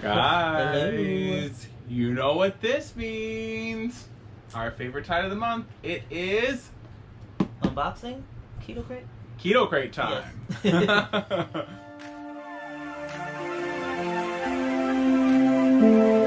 Guys, you know what this means. Our favorite time of the month. It is unboxing Keto Krate. Keto Krate time.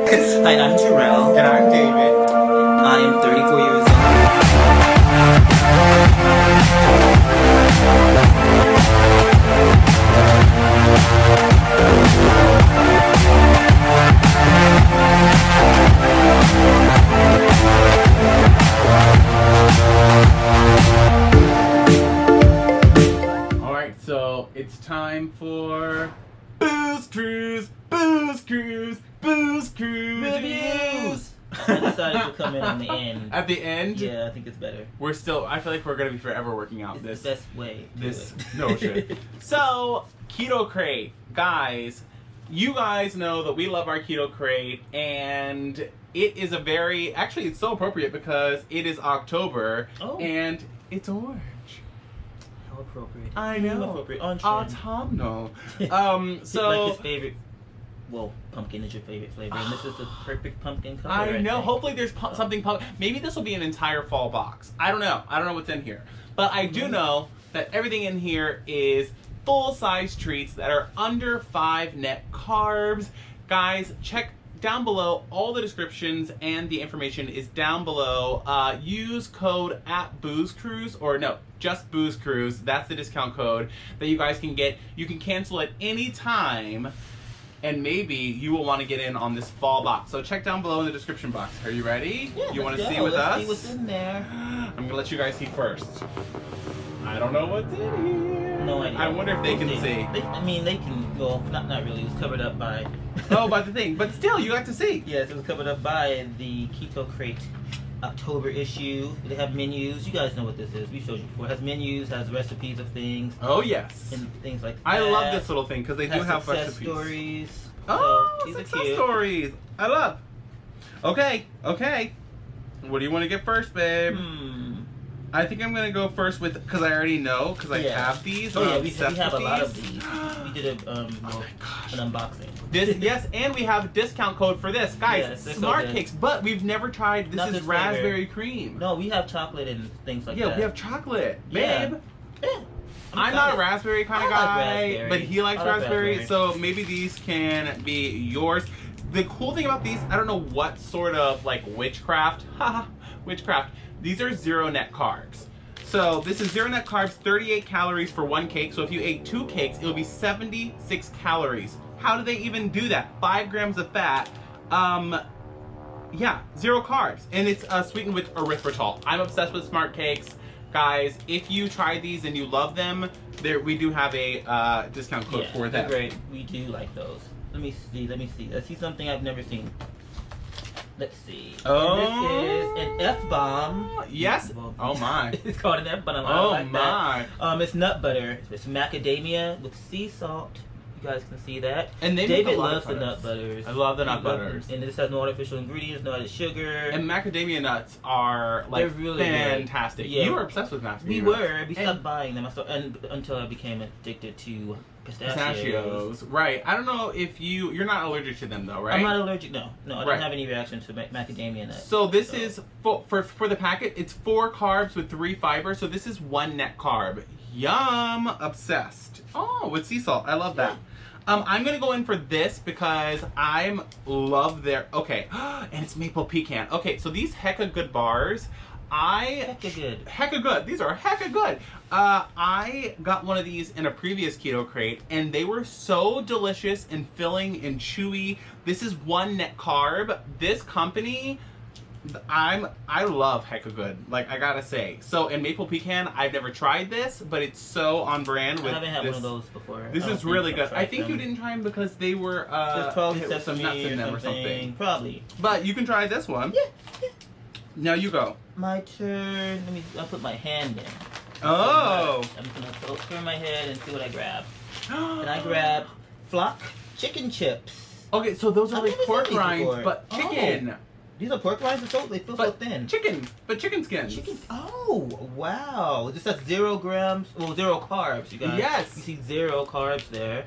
Yes. Hi, I'm Jarrell. And I'm David. I am 34 years old. Alright, so it's time for BoosCruize, BoosCruize, BoosCruize Reviews! I decided to come in on the end. At the end? Yeah, I think it's better. We're still, I feel like we're going to be forever working out It's this. the best way to This, do it. no shit. So, Keto Krate. Guys, you guys know that we love our Keto Krate, and it is a very, actually it's so appropriate because it is October, and it's orange. How appropriate. I know. Appropriate. On trend. Autumnal. So like his favorite, well, pumpkin is your favorite flavor, and this is the perfect pumpkin color. I know. think. Hopefully there's something maybe this will be an entire fall box. I don't know. I don't know what's in here. But I do know that everything in here is full-size treats that are under 5 net carbs. Guys, check down below. All the descriptions and the information is down below. Use code @BoosCruize, or no, just BoosCruize. That's the discount code that you guys can get. You can cancel at any time, and maybe you will want to get in on this fall box. So check down below in the description box. Are you ready? Yeah, You want to let's see go. with Let's us? see what's in there. I'm going to let you guys see first. I don't know what's in here. No idea. I wonder if they can see. I mean, they can. Well, not really. It was covered up by. Oh, by the thing. But still, you got to see. Yes, it was covered up by the Keto Krate October issue. They have menus. You guys know what this is. We showed you before. It has menus, has recipes of things. Oh, yes. And things like that. I love this little thing because they It do has have success recipes. stories. Oh, so, these are success cute. stories. I love. Okay. What do you want to get first, babe? I think I'm going to go first with, because I already know, because I have these. Oh, yeah, we obsessed have a with lot of these. these. We did Oh my gosh. an unboxing. Yes, and we have a discount code for this. Guys, Yes, they're so Smart good. Cakes, but we've never tried, this Not is this flavor. raspberry cream. No, we have chocolate and things like that. Yeah, we have chocolate. Yeah. Babe, Yeah. I'm not a raspberry kind of I like guy, raspberry. but he likes I like raspberry, raspberry. so maybe these can be yours. The cool thing about these, I don't know what sort of like witchcraft, haha, witchcraft. These are 0 net carbs. So this is 0 net carbs, 38 calories for 1 cake. So if you ate 2 cakes, it'll be 76 calories. How do they even do that? 5 grams of fat. Yeah, 0 carbs. And it's sweetened with erythritol. I'm obsessed with Smart Cakes. Guys, if you try these and you love them, we do have a discount code for them. Great. We do like those. Let me see. Let's see something I've never seen. Let's see. Oh. And this is an F-bomb. Yes. Well, Oh my. It's called an F-bomb. Oh like my. That. It's nut butter. It's macadamia with sea salt. You guys can see that. And they make David a lot loves of the products. nut butters. I love the He nut loves butters. them. And this has no artificial ingredients, no added sugar. And macadamia nuts are like They're really fantastic. good. Yeah. You were obsessed with macadamia We nuts. were. We stopped buying them. Until I became addicted to Pistachios. Right. I don't know if you're not allergic to them though, right? I'm not allergic. No, I Right. don't have any reaction to macadamia nuts. So this is for the packet. It's 4 carbs with 3 fibers. So this is 1 net carb. Yum! Obsessed. Oh, with sea salt. I love that. I'm gonna go in for this because I love their. Okay, and it's maple pecan. Okay, so these hecka good bars. Hecka good. These are hecka good. I got one of these in a previous Keto Krate, and they were so delicious and filling and chewy. This is 1 net carb. This company, I love hecka good. Like I gotta say. So in maple pecan, I've never tried this, but it's so on brand with. I haven't had this. one of those before. This is really good. I think you didn't try them because they were probably hit with some nuts in them or something. Probably. But you can try this one. Yeah. Now you go. My turn. I'll put my hand in. Oh. I'm gonna turn my head and see what I grab. And I grabbed flock chicken chips. Okay, so those are I've like never pork seen these rinds, before. but chicken. These are pork rinds. They feel so thin. Chicken skins. Chicken. Oh, wow. This has 0 grams. Well, 0 carbs. You guys. Yes. You see 0 carbs there.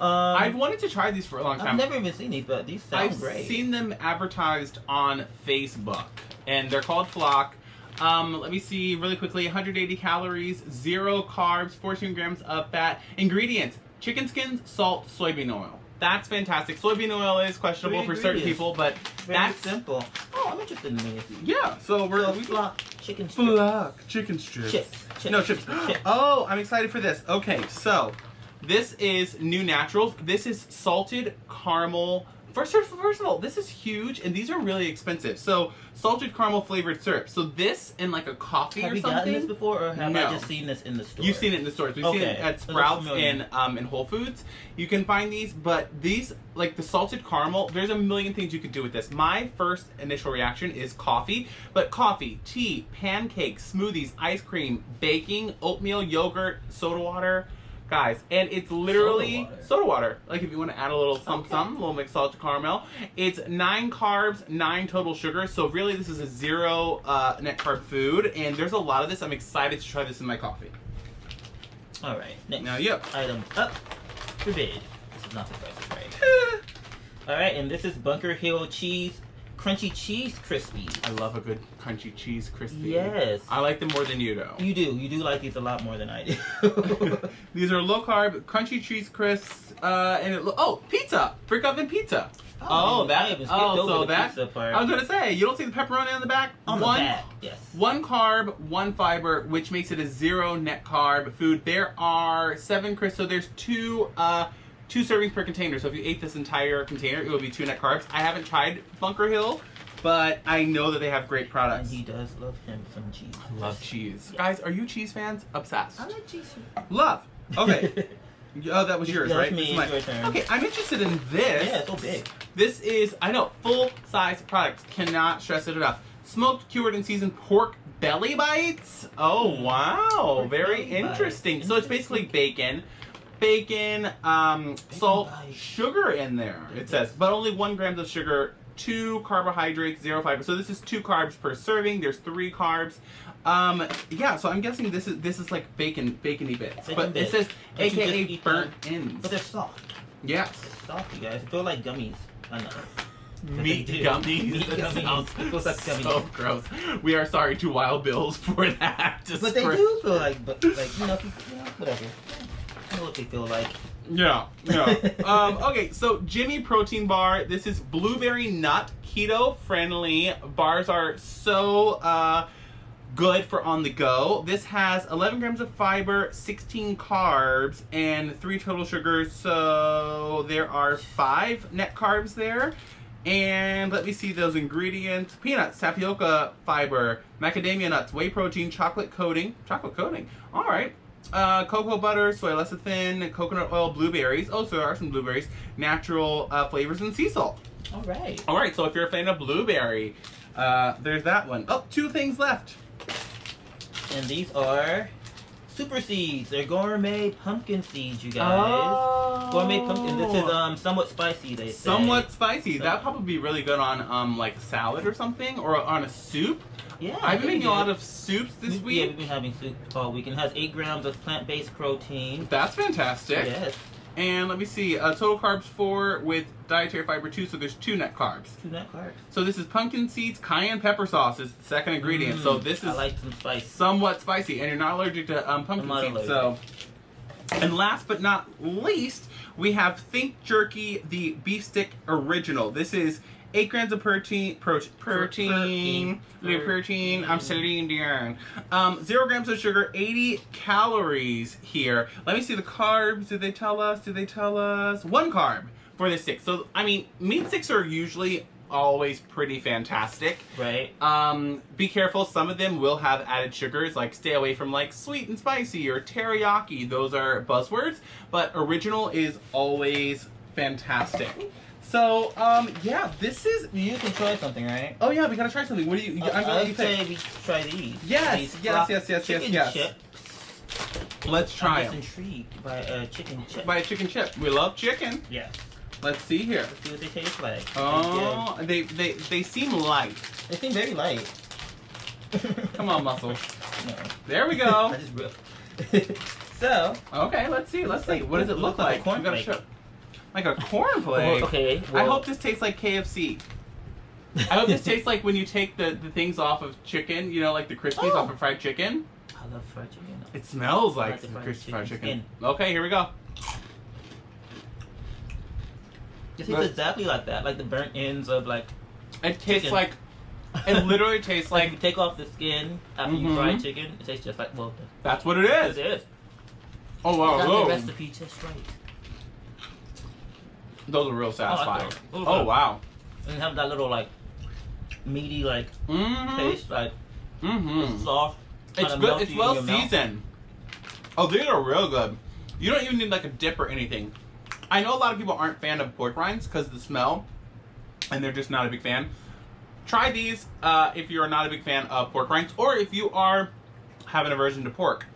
I've wanted to try these for a long time. I've never even seen these, but these sound great. I've seen them advertised on Facebook, and they're called Flock. Let me see really quickly. 180 calories, 0 carbs, 14 grams of fat. Ingredients: chicken skins, salt, soybean oil. That's fantastic. Soybean oil is questionable for certain people, but that's simple. Oh, I'm interested in these. Yeah, so we Flock chicken strips. Flock chicken strips. Chips. No, chips. Oh, I'm excited for this. Okay, so this is New Naturals. This is salted caramel. First of all, this is huge, and these are really expensive. So, salted caramel flavored syrup. So this in like a coffee or something. Have you gotten this before, or have I just seen this in the store? You've seen it in the stores. We've seen it at Sprouts in Whole Foods. You can find these, but these, like the salted caramel, there's a million things you could do with this. My first initial reaction is coffee, but coffee, tea, pancakes, smoothies, ice cream, baking, oatmeal, yogurt, soda water. Guys, and it's literally soda water. Like if you want to add a little something, a little mixed salted caramel. It's 9 carbs, 9 total sugar. So really this is a 0 net carb food. And there's a lot of this. I'm excited to try this in my coffee. All right. Next Now, item up for bid. This is not the price right. All right, and this is Bunker Hill Cheese Crunchy Cheese Crispies. I love a good crunchy cheese crispy. Yes. I like them more than you do. You do. You do like these a lot more than I do. These are low carb crunchy cheese crisps. And pizza! Brick oven pizza. Pizza part. I was gonna say, you don't see the pepperoni on the back? On the back, yes. 1 carb, 1 fiber, which makes it a 0 net carb food. There are 7 crisps, so there's 2 servings per container. So if you ate this entire container, it would be 2 net carbs. I haven't tried Bunker Hill, but I know that they have great products. And he does love him some cheese. I love cheese. Yes. Guys, are you cheese fans? Obsessed. I like cheese. Love. Okay. Oh, that was yours, right? Me, this is my... Okay, I'm interested in this. Yeah, it's so big. This is, I know, full-size products. Cannot stress it enough. Smoked, cured, and seasoned pork belly bites. Oh, wow. Very interesting. So it's basically bacon, salt, sugar in there, it says. But only 1 gram of sugar, 2 carbohydrates, 0 fiber. So this is 2 carbs per serving. There's 3 carbs. Yeah, so I'm guessing this is like bacony bits. But it says AKA burnt ends. But they're soft. Yes. They're soft, you guys. They're like gummies. I know. Meat gummies. Meat gummies. That's so gross. We are sorry to Wild Bills for that. But they do feel like whatever. I know what they feel like. Yeah. Okay, so Jimmy Protein Bar. This is blueberry nut, keto friendly. Bars are so good for on the go. This has 11 grams of fiber, 16 carbs, and 3 total sugars. So there are 5 net carbs there. And let me see those ingredients. Peanuts, tapioca fiber, macadamia nuts, whey protein, chocolate coating. All right. Cocoa butter, soy lecithin, coconut oil, blueberries. Oh, so there are some blueberries. Natural flavors and sea salt. All right. All right, so if you're a fan of blueberry, there's that one. Oh, 2 things left. And these are super seeds. They're gourmet pumpkin seeds, you guys. Oh. Gourmet pumpkin. This is somewhat spicy, they say. Somewhat spicy. That'd probably be really good on like a salad or something, or on a soup. Yeah, I've been making a lot of soups this week. Yeah, we've been having soup all week. It has 8 grams of plant-based protein. That's fantastic. Yes. And let me see, total carbs 4 with dietary fiber 2, so there's 2 net carbs. 2 net carbs. So this is pumpkin seeds, cayenne pepper sauce is the second ingredient. So this is I like some spice. Somewhat spicy, and you're not allergic to pumpkin seeds. So, and last but not least, we have Think Jerky, the beef stick original. This is 8 grams of protein. I'm Celine Dion. 0 grams of sugar, 80 calories here. Let me see the carbs. Did they tell us? 1 carb for the stick. So, I mean, meat sticks are usually always pretty fantastic. Right. Be careful. Some of them will have added sugars. Like, stay away from, like, sweet and spicy or teriyaki. Those are buzzwords. But original is always fantastic. So, yeah, this is... You can try something, right? Oh, yeah, we gotta try something. What do you... I'd say we try these. Yes. Chips. Let's try I'm them. just intrigued by a chicken chip. By a chicken chip. We love chicken. Yeah. Let's see here. Let's see what they taste like. Oh, they seem light. They seem very light. Come on, muscle. No. There we go. I just ripped. So. Okay, let's see. What does it look like? Cornflake. Like a cornflake? Okay. I Well, hope this tastes like KFC. I hope this tastes like when you take the things off of chicken, you know, like the crispies off of fried chicken. I love fried chicken. It smells I like like the some fried crispy fried chicken chicken. Okay, here we go. It tastes exactly like that, like the burnt ends of like. It tastes Chicken. like, it literally tastes Like like, you take off the skin after you fry chicken, it tastes just like that's what it is. It is. Oh wow, Got whoa. the recipe just right. Those are real satisfying. those. Oh wow. And have that little like meaty like taste, like soft. It's kinda good. melty It's in well your mouth. seasoned. Oh, these are real good. You don't even need like a dip or anything. I know a lot of people aren't fan of pork rinds because of the smell, and they're just not a big fan. Try these if you're not a big fan of pork rinds, or if you are have an aversion to pork.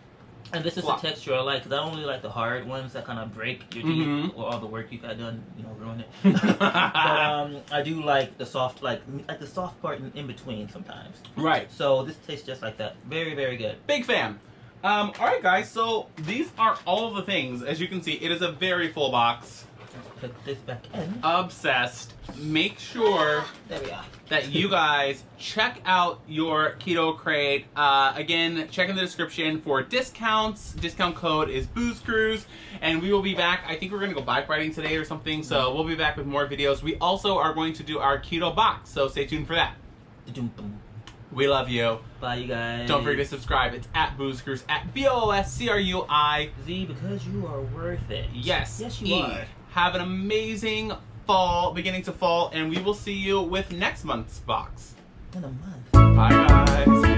And this is Flop. the texture I like, because I don't really like the hard ones that kind of break your teeth, or all the work you got done, you know, ruin it. But I do like the soft, like the soft part in between sometimes. Right. So this tastes just like that. Very, very good. Big fan. Alright guys, so these are all of the things. As you can see, it is a very full box. Put this back in. Obsessed. Make sure There we are. that you guys check out your Keto Krate. Again, check in the description for discounts. Discount code is BoosCruize. And we will be back. I think we're going to go bike riding today or something. So we'll be back with more videos. We also are going to do our keto box. So stay tuned for that. We love you. Bye, you guys. Don't forget to subscribe. It's at BoosCruize, at BOSCRUIZ. Z, because you are worth it. Yes. Yes, you are. Have an amazing fall, beginning to fall, and we will see you with next month's box. In a month. Bye, guys.